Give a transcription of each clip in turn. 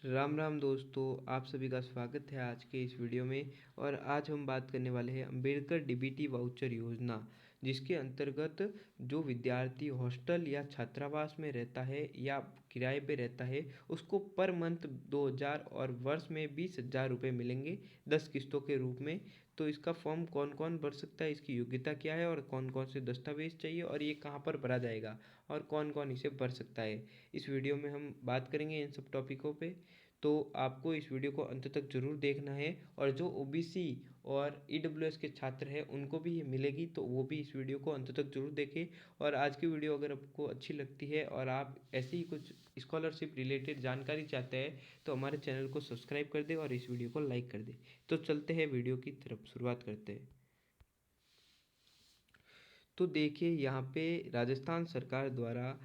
राम राम दोस्तों, आप सभी का स्वागत है आज के इस वीडियो में। और आज हम बात करने वाले हैं अंबेडकर डीबीटी वाउचर योजना, जिसके अंतर्गत जो विद्यार्थी हॉस्टल या छात्रावास में रहता है या किराए पे रहता है उसको पर मंथ 2000 और वर्ष में 20,000 रुपये मिलेंगे 10 किस्तों के रूप में। तो इसका फॉर्म कौन कौन भर सकता है, इसकी योग्यता क्या है और कौन कौन से दस्तावेज चाहिए और ये कहाँ पर भरा जाएगा और कौन कौन इसे भर सकता है, इस वीडियो में हम बात करेंगे इन सब टॉपिकों पे। तो आपको इस वीडियो को अंत तक जरूर देखना है। और जो ओबीसी और ईडब्ल्यूएस के छात्र हैं उनको भी ये मिलेगी, तो वो भी इस वीडियो को अंत तक जरूर देखें। और आज की वीडियो अगर आपको अच्छी लगती है और आप ऐसी ही कुछ स्कॉलरशिप रिलेटेड जानकारी चाहते हैं तो हमारे चैनल को सब्सक्राइब कर दे और इस वीडियो को लाइक कर दे। तो चलते हैं वीडियो की तरफ, शुरुआत करते हैं। तो देखिए, यहाँ पे राजस्थान सरकार द्वारा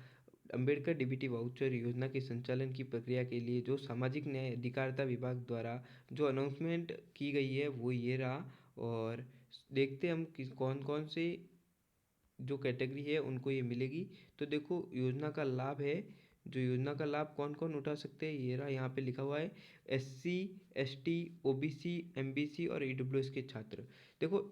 अंबेडकर डीबीटी वाउचर योजना के संचालन की प्रक्रिया के लिए जो सामाजिक न्याय अधिकारिता विभाग द्वारा जो अनाउंसमेंट की गई है वो ये रहा। और देखते हम किस कौन कौन से जो कैटेगरी है उनको ये मिलेगी। तो देखो, योजना का लाभ है, जो योजना का लाभ कौन कौन उठा सकते हैं ये रहा, यहाँ पे लिखा हुआ है एससी, एसटी, ओबीसी, एमबीसी और ईडब्ल्यूएस के छात्र। देखो,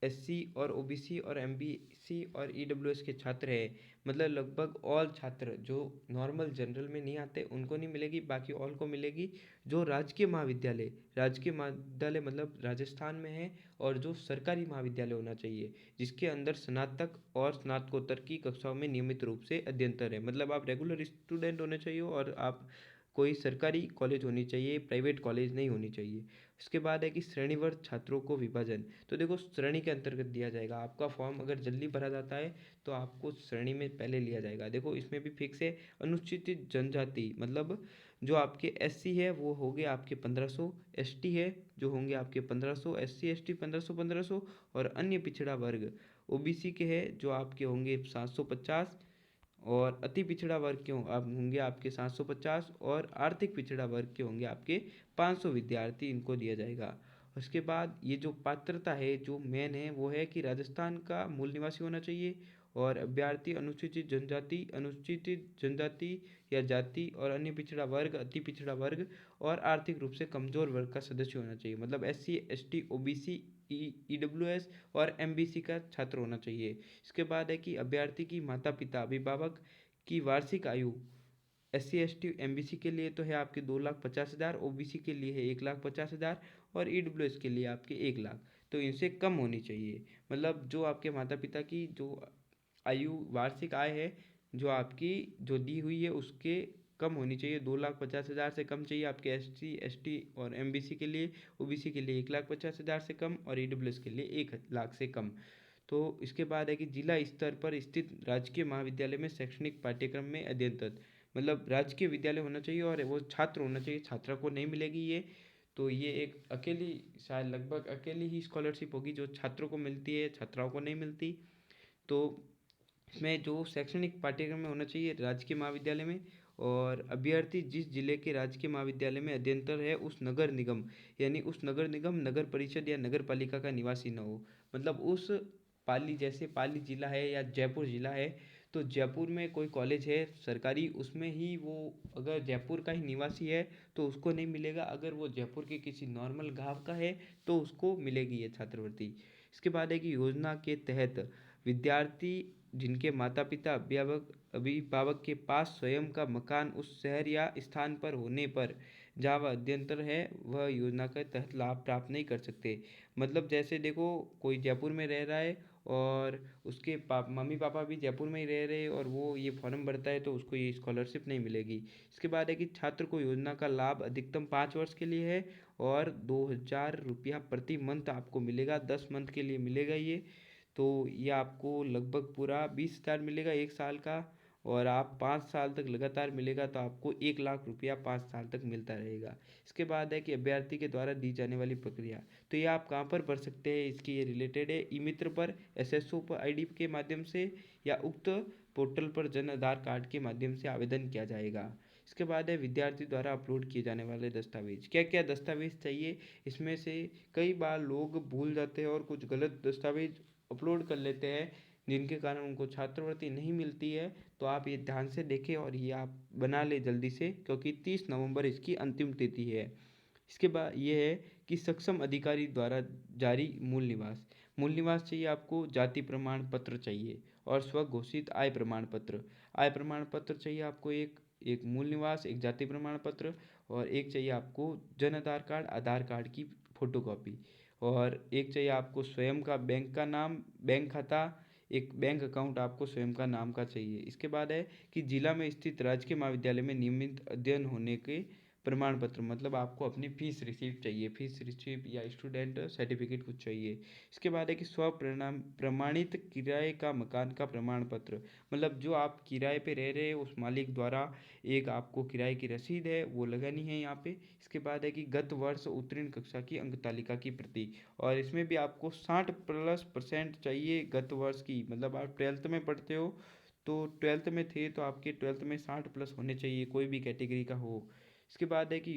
एससी और ओबीसी और एमबीसी और ईडब्ल्यूएस के छात्र हैं, मतलब लगभग ऑल छात्र जो नॉर्मल जनरल में नहीं आते उनको नहीं मिलेगी, बाकी ऑल को मिलेगी। जो राजकीय महाविद्यालय मतलब राजस्थान में है और जो सरकारी महाविद्यालय होना चाहिए जिसके अंदर स्नातक और स्नातकोत्तर की कक्षाओं में नियमित रूप से अध्ययनरत है, मतलब आप रेगुलर स्टूडेंट होने चाहिए और आप कोई सरकारी कॉलेज होनी चाहिए, प्राइवेट कॉलेज नहीं होनी चाहिए। इसके बाद है कि श्रेणीवार छात्रों को विभाजन। तो देखो, श्रेणी के अंतर्गत दिया जाएगा, आपका फॉर्म अगर जल्दी भरा जाता है तो आपको श्रेणी में पहले लिया जाएगा। देखो, इसमें भी फिक्स है, अनुसूचित जनजाति मतलब जो आपके एससी है वो हो गए आपके 1500, एसटी है जो होंगे आपके 1500, एससी एसटी 1500 और अन्य पिछड़ा वर्ग ओबीसी के हैं जो आपके होंगे 750 और अति पिछड़ा वर्ग के आप होंगे आपके 750 और आर्थिक पिछड़ा वर्ग के होंगे आपके 500 विद्यार्थी, इनको दिया जाएगा। उसके बाद ये जो पात्रता है जो मेन है वो है कि राजस्थान का मूल निवासी होना चाहिए और अभ्यर्थी अनुसूचित जनजाति या जाति और अन्य पिछड़ा वर्ग, अति पिछड़ा वर्ग और आर्थिक रूप से कमजोर वर्ग का सदस्य होना चाहिए, मतलब एससी, एसटी, ओबीसी, ईडब्ल्यूएस और एमबीसी का छात्र होना चाहिए। इसके बाद है कि अभ्यर्थी की माता पिता अभिभावक की वार्षिक आयु एससी, एसटी, एमबीसी के लिए तो है आपके 2,50,000, ओबीसी के लिए है 1,50,000 और ईडब्ल्यूएस के लिए आपके 1,00,000। तो इनसे कम होनी चाहिए, मतलब जो आपके माता पिता की जो आयु वार्षिक आय है जो आपकी जो दी हुई है उसके कम होनी चाहिए, 2,50,000 से कम चाहिए आपके एससी, एसटी और एमबीसी के लिए। ओबीसी के लिए 1,50,000 से कम और ईडब्ल्यूएस के लिए 1,00,000 से कम। तो इसके बाद है कि जिला स्तर पर स्थित राजकीय महाविद्यालय में शैक्षणिक पाठ्यक्रम में अध्ययनरत, मतलब राजकीय विद्यालय होना चाहिए और वो छात्र होना चाहिए, छात्रा को नहीं मिलेगी ये। तो ये एक अकेली, शायद लगभग अकेली ही स्कॉलरशिप होगी जो छात्रों को मिलती है, छात्राओं को नहीं मिलती। तो इसमें जो शैक्षणिक पाठ्यक्रम में होना चाहिए राजकीय महाविद्यालय में, और अभ्यर्थी जिस जिले के राजकीय महाविद्यालय में अध्ययनरत है उस नगर निगम, यानी उस नगर निगम, नगर परिषद या नगर पालिका का निवासी न हो, मतलब उस पाली, जैसे पाली जिला है या जयपुर जिला है तो जयपुर में कोई कॉलेज है सरकारी, उसमें ही वो अगर जयपुर का ही निवासी है तो उसको नहीं मिलेगा, अगर वो जयपुर के किसी नॉर्मल गांव का है तो उसको मिलेगी ये छात्रवृत्ति। इसके बाद है कि योजना के तहत विद्यार्थी जिनके माता पिता अभिभावक के पास स्वयं का मकान उस शहर या स्थान पर होने पर जहाँ वह अध्यंतर है वह योजना के तहत लाभ प्राप्त नहीं कर सकते। मतलब जैसे देखो, कोई जयपुर में रह रहा है और उसके मम्मी पापा भी जयपुर में ही रह रहे हैं और वो ये फॉर्म भरता है तो उसको ये स्कॉलरशिप नहीं मिलेगी। इसके बाद है कि छात्र को योजना का लाभ अधिकतम 5 वर्ष के लिए है और 2,000 रुपया प्रति मंथ आपको मिलेगा, 10 मंथ के लिए मिलेगा ये। तो ये आपको लगभग पूरा 20,000 मिलेगा 1 साल का, और आप 5 साल तक लगातार मिलेगा तो आपको 1,00,000 रुपया 5 साल तक मिलता रहेगा। इसके बाद है कि अभ्यर्थी के द्वारा दी जाने वाली प्रक्रिया, तो ये आप कहाँ पर भर सकते हैं, इसकी ये रिलेटेड है ई मित्र पर, एसएसओ पर आईडी के माध्यम से या उक्त पोर्टल पर जन आधार कार्ड के माध्यम से आवेदन किया जाएगा। इसके बाद है विद्यार्थी द्वारा अपलोड किए जाने वाले दस्तावेज, क्या क्या दस्तावेज चाहिए। इसमें से कई बार लोग भूल जाते हैं और कुछ गलत दस्तावेज अपलोड कर लेते हैं जिनके कारण उनको छात्रवृत्ति नहीं मिलती है, तो आप ये ध्यान से देखें और ये आप बना लें जल्दी से, क्योंकि 30 नवंबर इसकी अंतिम तिथि है। इसके बाद ये है कि सक्षम अधिकारी द्वारा जारी मूल निवास। मूल निवास चाहिए आपको, जाति प्रमाण पत्र चाहिए और स्वघोषित आय प्रमाण पत्र। आय प्रमाण पत्र चाहिए आपको एक एक मूल निवास, एक जाति प्रमाण पत्र और एक चाहिए आपको जन आधार कार्ड, आधार कार्ड की फोटोकॉपी और एक चाहिए आपको स्वयं का बैंक का नाम, बैंक खाता, एक बैंक अकाउंट आपको स्वयं का नाम का चाहिए। इसके बाद है कि जिला में स्थित राजकीय महाविद्यालय में नियमित अध्ययन होने के प्रमाण पत्र, मतलब आपको अपनी फीस रिसीप्ट चाहिए, फीस रिसीप्ट या स्टूडेंट सर्टिफिकेट कुछ चाहिए। इसके बाद है कि प्रमाणित किराए का मकान का प्रमाण पत्र, मतलब जो आप किराए पे रह रहे हैं उस मालिक द्वारा एक आपको किराए की रसीद है वो लगानी है यहाँ पे। इसके बाद है कि गत वर्ष उत्तीर्ण कक्षा की अंक तालिका की प्रति, और इसमें भी आपको 60+% चाहिए गत वर्ष की, मतलब आप 12th में पढ़ते हो तो 12th में थे तो आपके 12th में 60+ होने चाहिए, कोई भी कैटेगरी का हो। इसके बाद है कि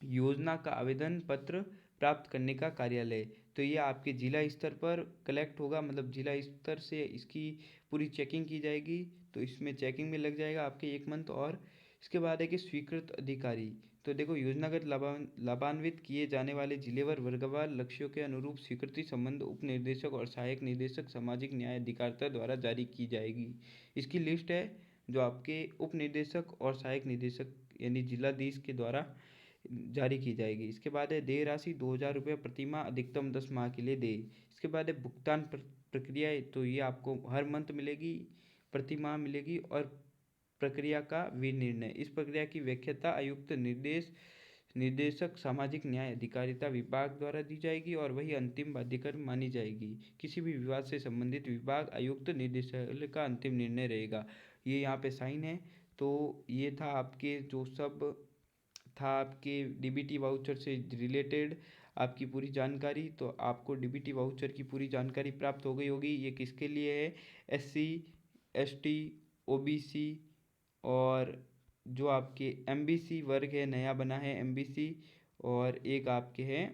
योजना का आवेदन पत्र प्राप्त करने का कार्यालय, तो ये आपके जिला स्तर पर कलेक्ट होगा, मतलब जिला स्तर से इसकी पूरी चेकिंग की जाएगी, तो इसमें चेकिंग में लग जाएगा आपके 1 मंथ। और इसके बाद है कि स्वीकृत अधिकारी, तो देखो योजनागत लाभान्वित किए जाने वाले जिलेवार वर्गवार लक्ष्यों के अनुरूप स्वीकृति संबंध उप निर्देशक और सहायक निदेशक सामाजिक न्याय अधिकारिता द्वारा जारी की जाएगी। इसकी लिस्ट है जो आपके उप निर्देशक और सहायक निदेशक यानी जिलाधीश के द्वारा जारी की जाएगी। इसके बाद है देय राशि 2,000 रुपये प्रति माह, अधिकतम 10 माह के लिए देय। इसके बाद है भुगतान प्रक्रिया, तो ये आपको हर मंथ मिलेगी, प्रति माह मिलेगी। और प्रक्रिया का विनिर्णय, इस प्रक्रिया की व्याख्याता आयुक्त निर्देशक सामाजिक न्याय अधिकारिता विभाग द्वारा दी जाएगी और वही अंतिम बाध्यकर मानी जाएगी। किसी भी विवाद से संबंधित विभाग आयुक्त निर्देशालय का अंतिम निर्णय रहेगा। ये यहाँ पे साइन है। तो ये था आपके जो सब था आपके डीबीटी वाउचर से रिलेटेड आपकी पूरी जानकारी। तो आपको डीबीटी वाउचर की पूरी जानकारी प्राप्त हो गई होगी। ये किसके लिए है? एससी, एसटी, ओबीसी और जो आपके एमबीसी वर्ग है, नया बना है एमबीसी, और एक आपके हैं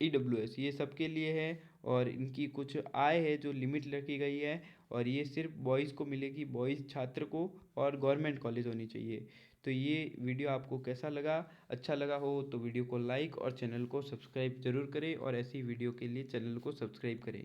ईडब्ल्यूएस, ये सब के लिए है। और इनकी कुछ आय है जो लिमिट रखी गई है, और ये सिर्फ बॉयज़ को मिलेगी, बॉयज़ छात्र को, और गवर्नमेंट कॉलेज होनी चाहिए। तो ये वीडियो आपको कैसा लगा? अच्छा लगा हो तो वीडियो को लाइक और चैनल को सब्सक्राइब जरूर करें, और ऐसी वीडियो के लिए चैनल को सब्सक्राइब करें।